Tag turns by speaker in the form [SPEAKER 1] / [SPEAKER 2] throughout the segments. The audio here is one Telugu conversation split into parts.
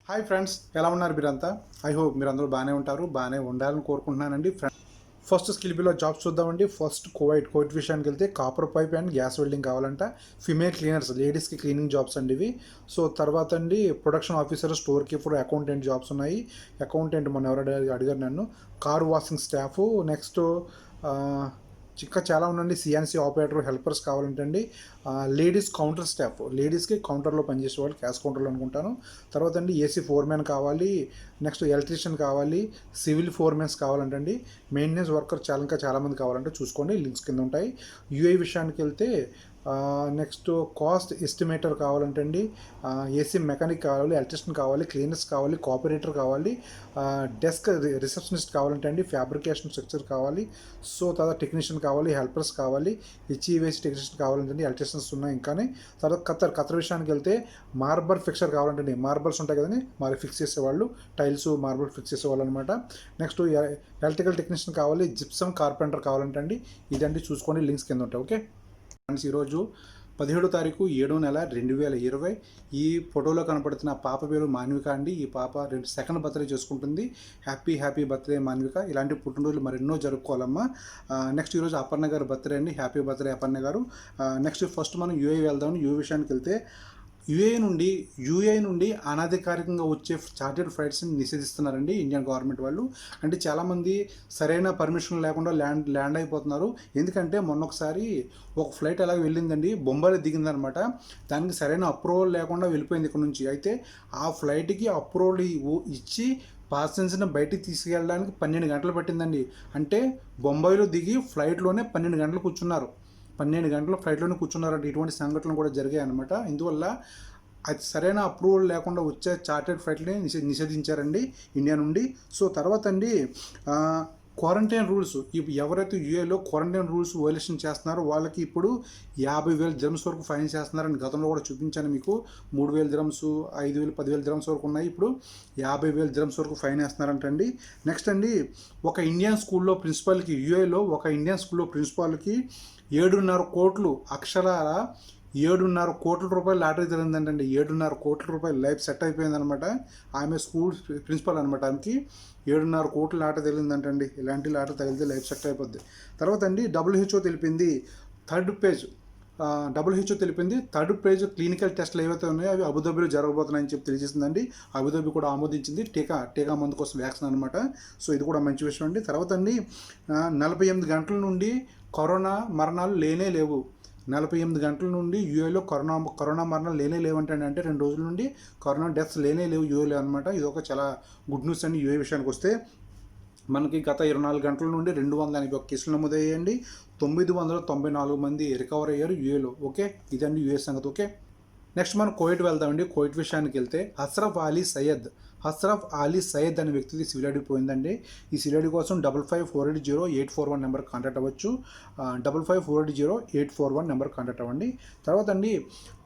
[SPEAKER 1] హాయ్ ఫ్రెండ్స్, ఎలా ఉన్నారు మీరంతా? ఐ హోప్ మీరందరూ బాగానే ఉంటారు, బాగానే ఉండాలని కోరుకుంటున్నానండి. ఫస్ట్ స్కిల్బీలో జాబ్స్ చూద్దామండి. ఫస్ట్ కోవిడ్ విషయానికి వెళ్తే copper pipe and gas welding కావాలంట. ఫిమేల్ క్లీనర్స్, లేడీస్కి క్లీనింగ్ జాబ్స్ అండి ఇవి. సో తర్వాత అండి production officer, store keeper, accountant jobs ఉన్నాయి. అకౌంటెంట్ మొన్న ఎవరు అడిగారు నన్ను. కార్ వాషింగ్ స్టాఫ్, నెక్స్ట్ ఇంకా చాలా ఉండండి. సిఎన్సి ఆపరేటర్, హెల్పర్స్ కావాలంటండి. లేడీస్ కౌంటర్ స్టాఫ్, లేడీస్కి కౌంటర్లో పనిచేసే వాళ్ళు, క్యాష్ కౌంటర్లో అనుకుంటాను. తర్వాత అండి ఏసీ ఫోర్మెన్ కావాలి. నెక్స్ట్ ఎలక్ట్రీషియన్ కావాలి. సివిల్ ఫోర్మెన్స్ కావాలంటండి. మెయింటెనెన్స్ వర్కర్ ఇంకా చాలామంది కావాలంటే చూసుకోండి, లింక్స్ కింద ఉంటాయి. యూఏ విషయానికి వెళ్తే నెక్స్ట్ కాస్ట్ ఎస్టిమేటర్ కావాలంటండి. ఏసీ మెకానిక్ కావాలి, ఎలక్ట్రీషియన్ కావాలి, క్లీనర్స్ కావాలి, కోఆపరేటర్ కావాలి, డెస్క్ రిసెప్షనిస్ట్ కావాలంటండి, ఫ్యాబ్రికేషన్ స్ట్రక్చర్ కావాలి. సో తర్వాత టెక్నీషియన్ కావాలి, హెల్పర్స్ కావాలి, హెచ్ఈవేసి టెక్నీషియన్ కావాలంటండి, ఎలక్ట్రీషియన్స్ ఉన్నాయి ఇంకానే. తర్వాత ఖత్తర్ విషయానికి వెళ్తే మార్బల్ ఫిక్సర్ కావాలంటండి. మార్బల్స్ ఉంటాయి కదండి, మరి ఫిక్స్ చేసేవాళ్ళు, టైల్స్ మార్బల్ ఫిక్స్ చేసేవాళ్ళు అనమాట. నెక్స్ట్ ఎలక్ట్రికల్ టెక్నీషియన్ కావాలి, జిప్సమ్ కార్పెంటర్ కావాలంటండి. ఇదండి చూసుకోండి, లింక్స్ కింద ఉంటాయి. ఓకే ఫ్రెండ్స్, ఈరోజు 17 తారీఖు 7 నెల 2020. ఈ ఫోటోలో కనపడుతున్న పాప పేరు మాన్విక అండి. ఈ పాప సెకండ్ బర్త్డే చేసుకుంటుంది. Happy birthday Manvika. ఇలాంటి పుట్టినరోజులు మరెన్నో జరుపుకోవాలమ్మా. నెక్స్ట్ ఈరోజు అపర్ణ గారు బర్త్డే అండి. హ్యాపీ బర్త్డే అపర్ణ గారు. నెక్స్ట్ ఫస్ట్ మనం యూఏ వెళ్దాం. యూఏ విషయానికి వెళ్తే యూఏ నుండి అనధికారికంగా వచ్చే చార్టెడ్ ఫ్లైట్స్ని నిషేధిస్తున్నారండి ఇండియన్ గవర్నమెంట్ వాళ్ళు. అంటే చాలామంది సరైన పర్మిషన్ లేకుండా ల్యాండ్ అయిపోతున్నారు. ఎందుకంటే మొన్న ఒకసారి ఒక ఫ్లైట్ అలాగే వెళ్ళిందండి, బొంబాయిలో దిగిందనమాట. దానికి సరైన అప్రూవల్ లేకుండా వెళ్ళిపోయింది ఇక్కడ నుంచి. అయితే ఆ ఫ్లైట్కి అప్రూవల్ ఇచ్చి పాసెంజర్ని బయటికి తీసుకెళ్ళడానికి 12 గంటలు పట్టిందండి. అంటే బొంబాయిలో దిగి ఫ్లైట్లోనే 12 గంటలు కూర్చున్నారు. 12 గంటల ఫ్లైట్లోనే కూర్చున్నారంటే ఇటువంటి సంఘటనలు కూడా జరిగాయి అనమాట. ఇందువల్ల అది సరైన అప్రూవల్ లేకుండా వచ్చే చార్టెడ్ ఫ్లైట్ని నిషేధించారండి ఇండియా నుండి. సో తర్వాత అండి క్వారంటైన్ రూల్స్, ఇప్పుడు ఎవరైతే యూఏలో క్వారంటైన్ రూల్స్ వైలేషన్ చేస్తున్నారో వాళ్ళకి ఇప్పుడు 50,000 dirhams వరకు ఫైన్ చేస్తున్నారని గతంలో కూడా చూపించాను మీకు. 3,000 dirhams, 5,000, 10,000 dirhams వరకు ఉన్నాయి. ఇప్పుడు 50,000 dirhams వరకు ఫైన్ వేస్తున్నారంటండి. నెక్స్ట్ అండి ఒక ఇండియన్ స్కూల్లో ప్రిన్సిపాల్కి, యూఏలో ఒక ఇండియన్ స్కూల్లో ప్రిన్సిపాల్కి 7.5 కోట్లు, అక్షరాల 7.5 కోట్ల రూపాయలు లాటరీ జరిగిందంటండి. 7.5 కోట్ల రూపాయలు లైఫ్ సెట్ అయిపోయిందనమాట. ఆమె స్కూల్ ప్రిన్సిపల్ అనమాట. ఆమెకి 7.5 కోట్ల లాటరీ తగిలిందంటండి. ఇలాంటి లాటరీ తగిలితే లైఫ్ సెట్ అయిపోద్ది. తర్వాత అండి WHO తెలిపింది థర్డ్ పేజ్ క్లినికల్ టెస్ట్లు ఏవైతే ఉన్నాయో అవి అబుదాబిలో జరగబోతున్నాయని చెప్పి తెలియజేసిందండి. అబుదాబి కూడా ఆమోదించింది టీకా మందు కోసం వ్యాక్సిన్ అనమాట. సో ఇది కూడా మంచి విషయం అండి. తర్వాత అండి 48 గంటల నుండి కరోనా మరణాలు లేవు. 48 గంటల నుండి యూఏలో కరోనా మరణాలు లేవంటే 2 రోజుల నుండి కరోనా డెత్స్ లేవు యూఏలో అనమాట. ఇది ఒక చాలా గుడ్ న్యూస్ అండి. యూఏ విషయానికి వస్తే మనకి గత 24 గంటల నుండి 281 కేసులు నమోదయ్యాయండి. 994 మంది రికవర్ అయ్యారు యూఏలో. ఓకే, ఇదండి యూఏ సంగతి. ఓకే, నెక్స్ట్ మనం కువైట్ వెళ్దామండి. కువైట్ విషయానికి వెళ్తే హస్రఫ్ అలీ సయ్యద్ అనే వ్యక్తికి సివిల్ ఐడి పోయిందండి. ఈ సివిల్ ఐడి కోసం 55480841 నెంబర్ కాంటాక్ట్ అవ్వచ్చు. 55480841 నెంబర్ కాంటాక్ట్ అవ్వండి. తర్వాత అండి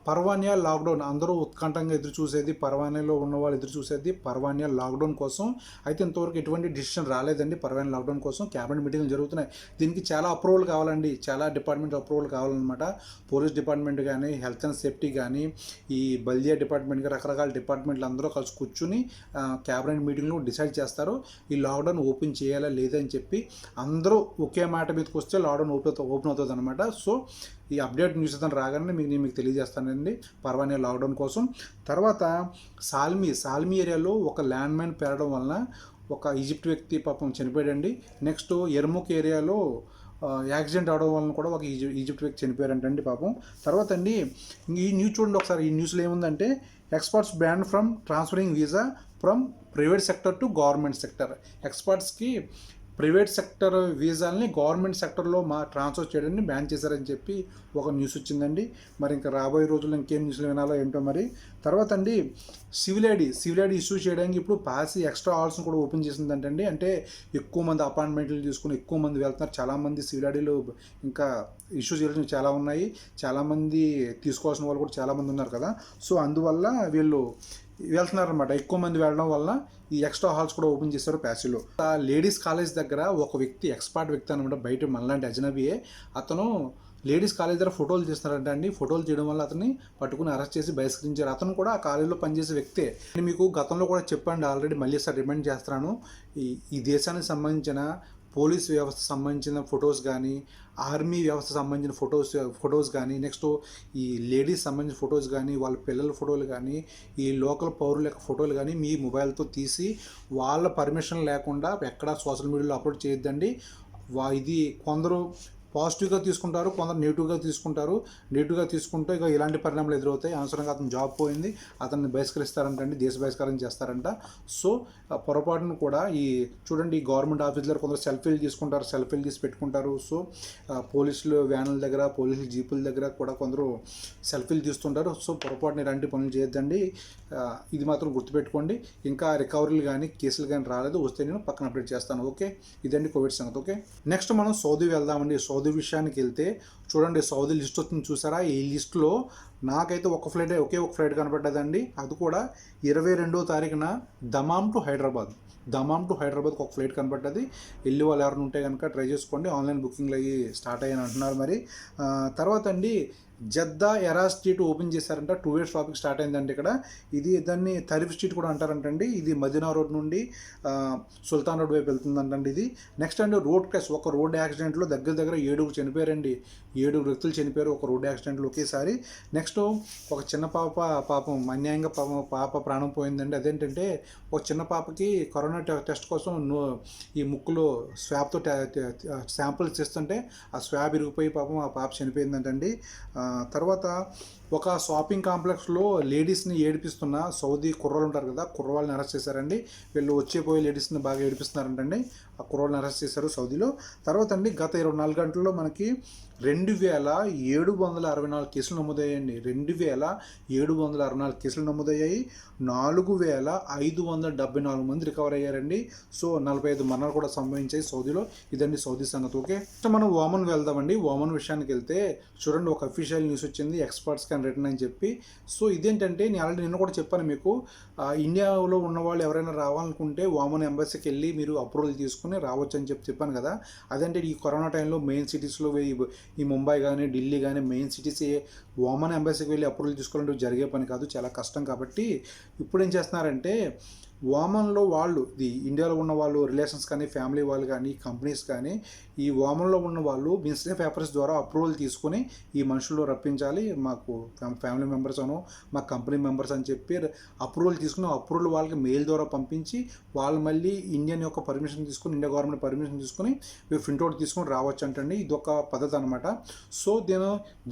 [SPEAKER 1] పర్వానియా లాక్డౌన్, అందరూ ఉత్కంఠంగా ఎదురు చూసేది, పర్వానియాలో ఉన్న వాళ్ళు ఎదురు చూసేది పర్వానియా లాక్డౌన్ కోసం. అయితే ఇంతవరకు ఎటువంటి డిసిషన్ రాలేదండి పర్వానియా లాక్డౌన్ కోసం. క్యాబినెట్ మీటింగ్లు జరుగుతున్నాయి. దీనికి చాలా అప్రూవల్ కావాలండి, చాలా డిపార్ట్మెంట్ అప్రూవల్ కావాలన్నమాట. పోలీస్ డిపార్ట్మెంట్ కానీ, హెల్త్ అండ్ సేఫ్టీ కానీ, ఈ బల్దియా డిపార్ట్మెంట్ కానీ, రకరకాల డిపార్ట్మెంట్లు అందరూ కలిసి కూర్చుని క్యాబినెట్ మీటింగ్లో డిసైడ్ చేస్తారు ఈ లాక్డౌన్ ఓపెన్ చేయాలా లేదని చెప్పి. అందరూ ఒకే మాట మీదకి వస్తే లాక్డౌన్ ఓపెన్ అవుతుంది అనమాట. సో ఈ అప్డేట్ న్యూస్ అయితే రాగానే మీకు తెలియజేస్తానండి పర్వానియా లాక్డౌన్ కోసం. తర్వాత సాల్మీ ఏరియాలో ఒక ల్యాండ్ మైన్ పేరడం వలన ఒక ఈజిప్ట్ వ్యక్తి పాపం చనిపోయాడండి. నెక్స్ట్ ఎర్ముక్ ఏరియాలో యాక్సిడెంట్ అవడం వలన కూడా ఒక ఈజిప్ట్ వ్యక్తి చనిపోయారంటండి పాపం. తర్వాత అండి ఈ న్యూస్ చూడండి ఒకసారి. ఈ న్యూస్లో ఏముందంటే experts ban from transferring visa from private sector to government sector. ఎక్స్పర్ట్స్కి ప్రైవేట్ సెక్టర్ వీసాలని గవర్నమెంట్ సెక్టర్లో ట్రాన్స్ఫర్ చేయడాన్ని బ్యాన్ చేశారని చెప్పి ఒక న్యూస్ వచ్చిందండి. మరి ఇంకా రాబోయే రోజుల్లో ఇంకేం న్యూస్లు వినాలో ఏంటో మరి. తర్వాత అండి సివిల్ ఐడి ఇష్యూ చేయడానికి ఇప్పుడు పాలసీ ఎక్స్ట్రా హాల్స్ని కూడా ఓపెన్ చేసిందంటండి. అంటే ఎక్కువ మంది అపాయింట్మెంట్లు తీసుకుని ఎక్కువ మంది వెళ్తున్నారు. చాలామంది సివిల్ ఐడీలు ఇంకా ఇష్యూ చేయాల్సినవి చాలా ఉన్నాయి. చాలామంది తీసుకోవాల్సిన వాళ్ళు కూడా చాలామంది ఉన్నారు కదా. సో అందువల్ల వీళ్ళు వెళ్తున్నారనమాట. ఎక్కువ మంది వెళ్ళడం వల్ల ఈ ఎక్స్ట్రా హాల్స్ కూడా ఓపెన్ చేశారు ప్యాసిలో. లేడీస్ కాలేజ్ దగ్గర ఒక వ్యక్తి, ఎక్స్పర్ట్ వ్యక్తి అనమాట, బయట మనలాంటి అజనబీయే, అతను లేడీస్ కాలేజ్ దగ్గర ఫోటోలు తీస్తున్నారంట అండి. ఫోటోలు తీయడం వల్ల అతన్ని పట్టుకుని అరెస్ట్ చేసి బహిష్కరించారు. అతను కూడా ఆ కాలేజీలో పనిచేసే వ్యక్తే. నేను మీకు గతంలో కూడా చెప్పండి ఆల్రెడీ, మళ్ళీ సార్ రిమైండ్ చేస్తున్నాను. ఈ దేశానికి సంబంధించిన పోలీస్ వ్యవస్థ సంబంధించిన ఫొటోస్ కానీ, ఆర్మీ వ్యవస్థ సంబంధించిన ఫొటోస్ కానీ, నెక్స్ట్ ఈ లేడీస్ సంబంధించిన ఫొటోస్ కానీ, వాళ్ళ పిల్లల ఫోటోలు కానీ, ఈ లోకల్ పౌరుల యొక్క ఫోటోలు కానీ మీ మొబైల్తో తీసి వాళ్ళ పర్మిషన్ లేకుండా ఎక్కడా సోషల్ మీడియాలో అప్లోడ్ చేయొద్దండి. ఇది కొందరు పాజిటివ్గా తీసుకుంటారు, కొందరు నెగిటివ్గా తీసుకుంటే ఇక ఇలాంటి పరిణామాలు ఎదురవుతాయి. అనవసరంగా అతను జాబ్ పోయింది, అతన్ని బహిష్కరిస్తారంటండి, దేశ బహిష్కారం చేస్తారంట. సో పొరపాటును కూడా చూడండి, ఈ గవర్నమెంట్ ఆఫీసులో కొందరు సెల్ఫీలు తీసి పెట్టుకుంటారు. సో పోలీసులు వ్యానుల దగ్గర, పోలీసులు జీపుల దగ్గర కూడా కొందరు సెల్ఫీలు తీస్తుంటారు. సో పొరపాటున ఇలాంటి పనులు చేయొద్దండి. ఇది మాత్రం గుర్తుపెట్టుకోండి. ఇంకా రికవరీలు కానీ కేసులు కానీ రాలేదు, వస్తే నేను పక్కన అప్డేట్ చేస్తాను. ఓకే, ఇదండి కోవిడ్ సంగతి. ఓకే, నెక్స్ట్ మనం సౌదీ వెళ్దామండి. సౌదీ విషయానికి వెళ్తే చూడండి, సౌదీ లిస్ట్ వస్తుంది చూసారా? ఈ లిస్టులో నాకైతే ఒకే ఒక ఫ్లైట్ కనపడ్డదండి. అది కూడా 22వ తారీఖున దమామ్ టు హైదరాబాద్కి ఒక ఫ్లైట్ కనపడ్డది. వెళ్ళి వాళ్ళు ఎవరైనా ఉంటే కనుక ట్రై చేసుకోండి. ఆన్లైన్ బుకింగ్లు అయ్యి స్టార్ట్ అయ్యాని అంటున్నారు. మరి తర్వాత అండి, జద్దా ఎరా స్ట్రీట్ ఓపెన్ చేశారంట. 2 ఇయర్స్ ట్రాఫిక్ స్టార్ట్ అయిందండి ఇక్కడ. దాన్ని తరీఫ్ స్ట్రీట్ కూడా అంటారంటండి. ఇది మదీనా రోడ్ నుండి సుల్తాన్ రోడ్ వైపు వెళ్తుందంటండి ఇది. నెక్స్ట్ అండి, రోడ్ క్రాష్. ఒక రోడ్ యాక్సిడెంట్లో దగ్గర 7 చనిపోయారండి. 7 వ్యక్తులు చనిపోయారు ఒక రోడ్ యాక్సిడెంట్లో ఒకేసారి. నెక్స్ట్ ఒక చిన్న పాపం అన్యాయంగా పాప ప్రాణం పోయిందండి. అదేంటంటే, ఒక చిన్న పాపకి కరోనా టెస్ట్ కోసం ఈ ముక్కులో స్వాబ్తో శాంపుల్స్ చేస్తుంటే ఆ స్వాబ్ ఇరిగిపోయి పాపం ఆ పాప చనిపోయిందంటండి. తర్వాత ఒక షాపింగ్ కాంప్లెక్స్లో లేడీస్ని ఏడిపిస్తున్న సౌదీ కుర్రాళ్ళు ఉంటారు కదా, కుర్రవాళ్ళని అరెస్ట్ చేశారండి. వీళ్ళు వచ్చేపోయే లేడీస్ని బాగా ఏడిపిస్తున్నారంటండి. ఆ కుర్రవాళ్ళని అరెస్ట్ చేశారు సౌదీలో. తర్వాత అండి, గత 24 గంటల్లో మనకి 2764 కేసులు నమోదయ్యాయండి. 2764 కేసులు నమోదయ్యాయి. 4574 మంది రికవర్ అయ్యారండి. సో 45 మరణాలు కూడా సంభవించాయి సౌదీలో. ఇదండి సౌదీ సంగతి. ఓకే, మనం ఓమన్ వెళ్దామండి. ఓమన్ విషయానికి వెళ్తే చూడండి, ఒక అఫీషియల్ న్యూస్ వచ్చింది, ఎక్స్పర్ట్స్ క్యాన్ రిటర్న్ అని చెప్పి. సో ఇదేంటంటే, నేను ఆల్రెడీ నిన్న కూడా చెప్పాను మీకు, ఇండియాలో ఉన్న వాళ్ళు ఎవరైనా రావాలనుకుంటే ఓమన్ ఎంబసీకి వెళ్ళి మీరు అప్రూవల్ తీసుకుని రావచ్చు అని చెప్పాను కదా. అదంటే ఈ కరోనా టైంలో మెయిన్ సిటీస్లో ఈ ముంబై కానీ, ఢిల్లీ కానీ మెయిన్ సిటీస్ ఓమన్ ఎంబసీకి వెళ్ళి అప్రూవల్ తీసుకోవాలంటే జరిగే పని కాదు, చాలా కష్టం. కాబట్టి ఇప్పుడు ఏం చేస్తున్నారంటే, ఓమన్లో వాళ్ళు, ఇండియాలో ఉన్న వాళ్ళు రిలేషన్స్ కానీ, ఫ్యామిలీ వాళ్ళు కానీ, కంపెనీస్ కానీ, ఈ ఓమన్లో ఉన్న వాళ్ళు మినిస్ట్రీ పేపర్స్ ద్వారా అప్రూవల్ తీసుకుని ఈ మనుషులు రప్పించాలి, మాకు ఫ్యామిలీ మెంబర్స్ అను మా కంపెనీ మెంబర్స్ అని చెప్పి అప్రూవల్ తీసుకుని, అప్రూవల్ వాళ్ళకి మెయిల్ ద్వారా పంపించి వాళ్ళు మళ్ళీ ఇండియన్ యొక్క పర్మిషన్ తీసుకుని, ఇండియా గవర్నమెంట్ పర్మిషన్ తీసుకుని ప్రింట్అవుట్ తీసుకుని రావచ్చు అంటండి. ఇది ఒక పద్ధతి అనమాట. సో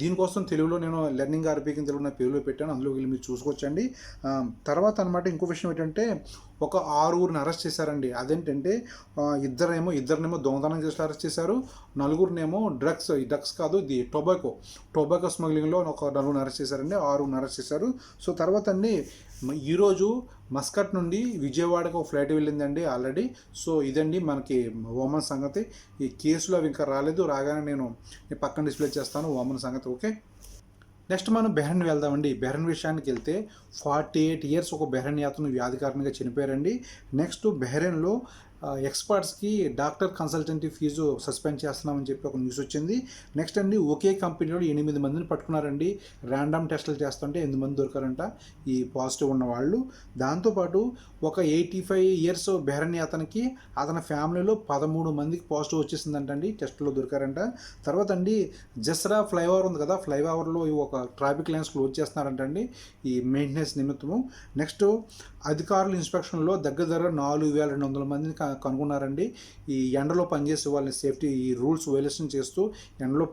[SPEAKER 1] దీనికోసం తెలుగులో నేను లెర్నింగ్ ఆర్పీకి తెలుగు నా పేరులో పెట్టాను, అందులో వెళ్ళి మీరు చూసుకోవచ్చండి. తర్వాత అనమాట, ఇంకో విషయం ఏంటంటే, ఒక 6గురిని అరెస్ట్ చేశారండి. అదేంటంటే, ఇద్దరినేమో దొంగతనం చేసి అరెస్ట్ చేశారు. 4గురినేమో డ్రగ్స్ కాదు, టొబాకో స్మగ్లింగ్లో ఒక 4గురిని అరెస్ట్ చేశారండి. 6గురిని అరెస్ట్ చేశారు. సో తర్వాత అండి, ఈరోజు మస్కట్ నుండి విజయవాడకు ఒక ఫ్లైట్ వెళ్ళిందండి ఆల్రెడీ. సో ఇదండి మనకి ఓమన్ సంగతి. ఈ కేసులు అవి ఇంకా రాలేదు, రాగానే నేను పక్కన డిస్ప్లే చేస్తాను ఓమన్ సంగతి. ఓకే, నెక్స్ట్ మనం బెహ్రెన్ వెళ్దామండి. బెహ్రెన్ విషయానికి వెళ్తే 48 ఇయర్స్ ఒక బెహ్రెన్ యాత్రను వ్యాధి కారణంగా చనిపోయారండి. నెక్స్ట్ బెహ్రెన్లో ఎక్స్పర్ట్స్కి డాక్టర్ కన్సల్టెంట్ ఫీజు సస్పెండ్ చేస్తున్నామని చెప్పి ఒక న్యూస్ వచ్చింది. నెక్స్ట్ అండి, ఒకే కంపెనీలో 8 మందిని పట్టుకున్నారండి. ర్యాండమ్ టెస్టులు చేస్తుంటే 8 మంది దొరికారంట ఈ పాజిటివ్ ఉన్న వాళ్ళు. దాంతోపాటు ఒక 85 ఇయర్స్ బెహ్రెన్ అతనికి, అతని ఫ్యామిలీలో 13 మందికి పాజిటివ్ వచ్చేసిందంటండి, టెస్టులో దొరికారంట. తర్వాత అండి, జస్రా ఫ్లైఓవర్ ఉంది కదా, ఫ్లైఓవర్లో ఒక ట్రాఫిక్ లైన్స్ క్లోజ్ చేస్తున్నారంటండి ఈ మెయింటెనెన్స్ నిమిత్తము. నెక్స్ట్ అధికారుల ఇన్స్పెక్షన్లో దగ్గర 4200 మందిని కనుగొన్నారండి. ఈ ఎండలో పనిచేసే వాళ్ళని సేఫ్టీ ఈ రూల్స్ వైలేషన్ చేస్తూ ఎండలో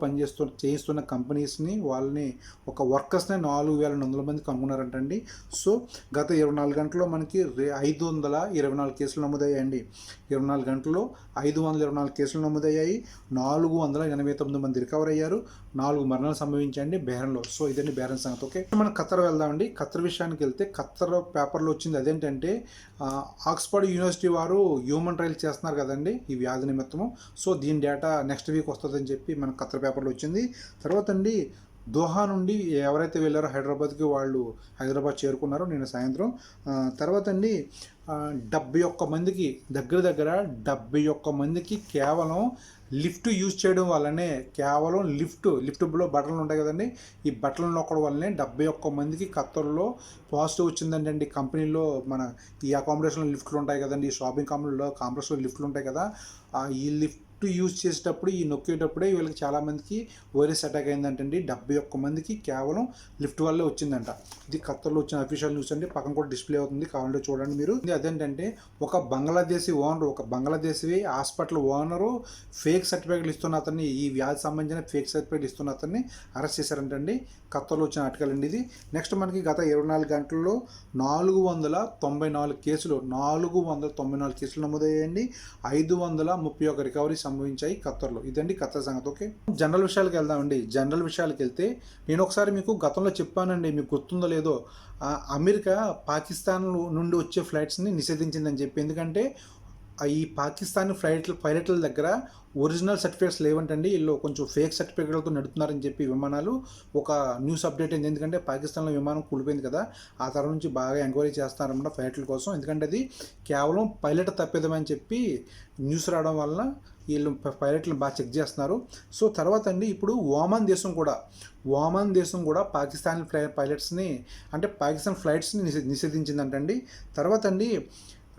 [SPEAKER 1] చేయిస్తున్న కంపెనీస్ని, వాళ్ళని ఒక వర్కర్స్ని 4400 మంది కనుగొన్నారంటండి. సో గత 24 గంటల్లో మనకి 524 కేసులు నమోదయ్యాయండి. 24 గంటల్లో 524 కేసులు నమోదయ్యాయి. 489 మంది రికవర్ అయ్యారు. 4 మరణాలు సంభవించండి బెహ్రెన్లో. సో ఇదండి బెహ్రెన్ సంగతి. ఓకే, మనం ఖత్తర్ వెళ్దామండి. ఖత్తర్ విషయానికి వెళ్తే, ఖత్తర్ పేపర్లో వచ్చింది అదేంటంటే, ఆక్స్ఫర్డ్ యూనివర్సిటీ వారు హ్యూమన్ ట్రయల్స్ చేస్తున్నారు కదండి ఈ వ్యాధి నిమిత్తము. సో దీని డేటా నెక్స్ట్ వీక్ వస్తుందని చెప్పి మన ఖత్తర్ పేపర్లో వచ్చింది. తర్వాత అండి, దోహా నుండి ఎవరైతే వెళ్ళారో హైదరాబాద్కి, వాళ్ళు హైదరాబాద్ చేరుకున్నారో నిన్న సాయంత్రం. తర్వాత అండి, 71 మందికి దగ్గర 71 మందికి కేవలం లిఫ్ట్ యూజ్ చేయడం వల్లనే కేవలం లిఫ్ట్లో బట్టలు ఉంటాయి కదండి, ఈ బట్టలు నొక్కడం వల్లనే 71 మందికి ఖత్తర్లో పాజిటివ్ వచ్చిందండి. కంపెనీలో మన ఈ అకామిడేషన్లో లిఫ్ట్లు ఉంటాయి కదండి, ఈ షాపింగ్ కాంప్లెక్స్లో లిఫ్ట్లు ఉంటాయి కదా, ఈ లిఫ్ట్ యూజ్ చేసేటప్పుడు ఈ నొక్కేటప్పుడే వీళ్ళకి చాలామందికి వైరస్ అటాక్ అయిందంటండి. 71 మందికి కేవలం లిఫ్ట్ వల్లే వచ్చిందంట. ఇది ఖత్తర్లో వచ్చిన అఫీషియల్ న్యూస్ అండి. పక్కన కూడా డిస్ప్లే అవుతుంది, కావాలంటే చూడండి మీరు. అదేంటంటే ఒక బంగ్లాదేశీ హాస్పిటల్ ఓనరు ఫేక్ సర్టిఫికేట్లు ఇస్తున్న అతన్ని, ఈ వ్యాధి సంబంధించిన ఫేక్ సర్టిఫికేట్ ఇస్తున్న అతన్ని అరెస్ట్ చేశారంటండి. ఖత్తర్లో వచ్చిన ఆర్టికల్ అండి ఇది. నెక్స్ట్ మనకి గత 24 గంటల్లో 494 కేసులు నమోదయ్యాయండి. 531 రికవరీ సంభవించాయి ఖత్తర్లో. ఇదండి ఖత్తర్ సంగతి. ఓకే, జనరల్ విషయాలకు వెళ్దామండి. జనరల్ విషయాలకు వెళ్తే నేను ఒకసారి మీకు గతంలో చెప్పానండి, మీకు గుర్తుందో లేదో, అమెరికా పాకిస్తాన్ నుండి వచ్చే ఫ్లైట్స్ని నిషేధించిందని చెప్పి. ఎందుకంటే ఈ పాకిస్తాన్ పైలట్ల దగ్గర ఒరిజినల్ సర్టిఫికేట్స్ లేవంటండి, వీళ్ళు కొంచెం ఫేక్ సర్టిఫికేట్లతో నడుపుతున్నారని చెప్పి విమానాలు ఒక న్యూస్ అప్డేట్ అయింది. ఎందుకంటే పాకిస్తాన్లో విమానం కూలిపోయింది కదా, ఆ తర్వాత నుంచి బాగా ఎంక్వైరీ చేస్తున్నారన్నమాట ఫ్లైట్ల కోసం. ఎందుకంటే అది కేవలం పైలట్ తప్పిదమని చెప్పి న్యూస్ రావడం వలన వీళ్ళు పైలట్లను బాగా చెక్ చేస్తున్నారు. సో తర్వాత అండి, ఇప్పుడు ఓమాన్ దేశం కూడా పాకిస్తాన్ పైలట్స్ని, అంటే పాకిస్తాన్ ఫ్లైట్స్ని నిషేధించిందంటండి. తర్వాత అండి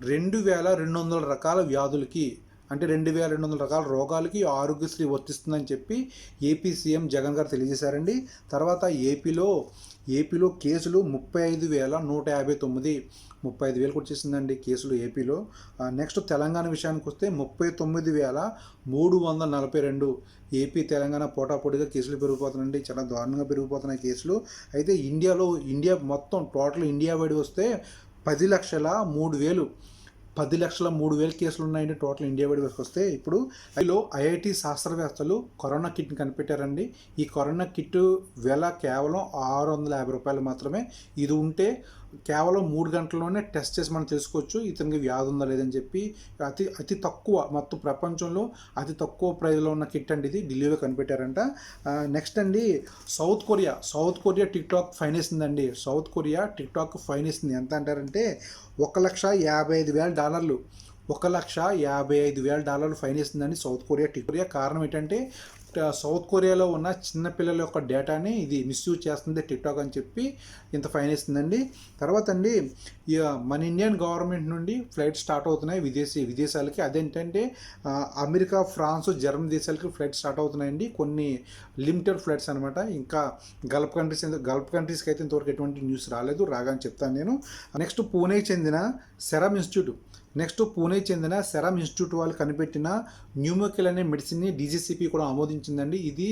[SPEAKER 1] 2200 రకాల వ్యాధులకి, అంటే 2200 రకాల రోగాలకి ఆరోగ్యశ్రీ వర్తిస్తుందని చెప్పి ఏపీ సీఎం జగన్ గారు తెలియజేశారండి. తర్వాత ఏపీలో కేసులు 35,159, 35,000 వచ్చేసిందండి కేసులు ఏపీలో. నెక్స్ట్ తెలంగాణ విషయానికి వస్తే 39,342. ఏపీ తెలంగాణ పోటాపోటీగా కేసులు పెరిగిపోతున్నాయండి, చాలా దారుణంగా పెరిగిపోతున్నాయి కేసులు. అయితే ఇండియా మొత్తం టోటల్ ఇండియా వైడ్ వస్తే 10,03,000 కేసులు ఉన్నాయండి టోటల్ ఇండియా వైడ్ వస్తే. ఇప్పుడు అందులో ఐఐటి శాస్త్రవేత్తలు కరోనా కిట్ని కనిపెట్టారండి. ఈ కరోనా కిట్ వెల కేవలం 650 రూపాయలు మాత్రమే. ఇది ఉంటే కేవలం 3 గంటల్లోనే టెస్ట్ చేసి మనం తెలుసుకోవచ్చు ఇతనికి వ్యాధి ఉందా లేదని చెప్పి. అతి తక్కువ, మొత్తం ప్రపంచంలో అతి తక్కువ ప్రైజ్లో ఉన్న కిట్ అండి ఇది, ఢిల్లీలో కనిపెట్టారంట. నెక్స్ట్ అండి, సౌత్ కొరియా టిక్టాక్ ఫైన్ వేసిందండి. సౌత్ కొరియా టిక్టాక్ ఫైన్ వేసింది. ఎంత అంటారంటే $1,55,000, $1,55,000 ఫైన్ వేసిందండి సౌత్ కొరియా. కారణం ఏంటంటే సౌత్ కొరియాలో ఉన్న చిన్నపిల్లల యొక్క డేటాని ఇది మిస్యూజ్ చేస్తుంది టిక్టాక్ అని చెప్పి ఇంత ఫైన్ వేస్తుందండి. తర్వాత అండి, మన ఇండియన్ గవర్నమెంట్ నుండి ఫ్లైట్ స్టార్ట్ అవుతున్నాయి విదేశాలకి. అదేంటంటే అమెరికా, ఫ్రాన్స్, జర్మనీ దేశాలకి ఫ్లైట్ స్టార్ట్ అవుతున్నాయండి. కొన్ని లిమిటెడ్ ఫ్లైట్స్ అనమాట. ఇంకా గల్ఫ్ కంట్రీస్కి అయితే ఇంతవరకు ఎటువంటి న్యూస్ రాలేదు, రాగానే చెప్తాను నేను. నెక్స్ట్ పూణేకి చెందిన సెరమ్ ఇన్స్టిట్యూట్ వాళ్ళు కనిపెట్టిన న్యూమోకిల్ అనే మెడిసిన్ని డీజీసీపీ కూడా ఆమోదించిందండి. ఇది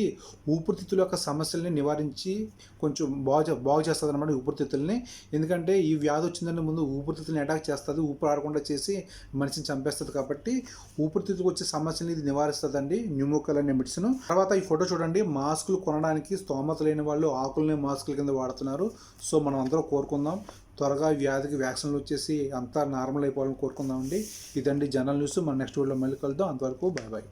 [SPEAKER 1] ఊపిరితిత్తుల యొక్క సమస్యల్ని నివారించి కొంచెం బాగు చేస్తుంది అనమాట ఊపిరితిత్తుల్ని. ఎందుకంటే ఈ వ్యాధి వచ్చిందంటే ముందు ఊపిరితిత్తుల్ని అటాక్ చేస్తుంది, ఊపిరి ఆడకుండా చేసి మనిషిని చంపేస్తుంది. కాబట్టి ఊపిరితిత్తుకు వచ్చే సమస్యని ఇది నివారిస్తుందండి న్యూమోకిల్ అనే మెడిసిన్. తర్వాత ఈ ఫోటో చూడండి, మాస్కులు కొనడానికి స్తోమత లేని వాళ్ళు ఆకుల్ని మాస్కుల కింద వాడుతున్నారు. సో మనం అందరూ కోరుకుందాం త్వరగా వ్యాధికి వ్యాక్సిన్లు వచ్చేసి అంతా నార్మల్ అయిపోవాలని కోరుకుందామండి. ఇదండి జనరల్ న్యూస్. మన నెక్స్ట్ వీడియోలో మళ్ళీ కలుద్దాం. అంతవరకు బాయ్.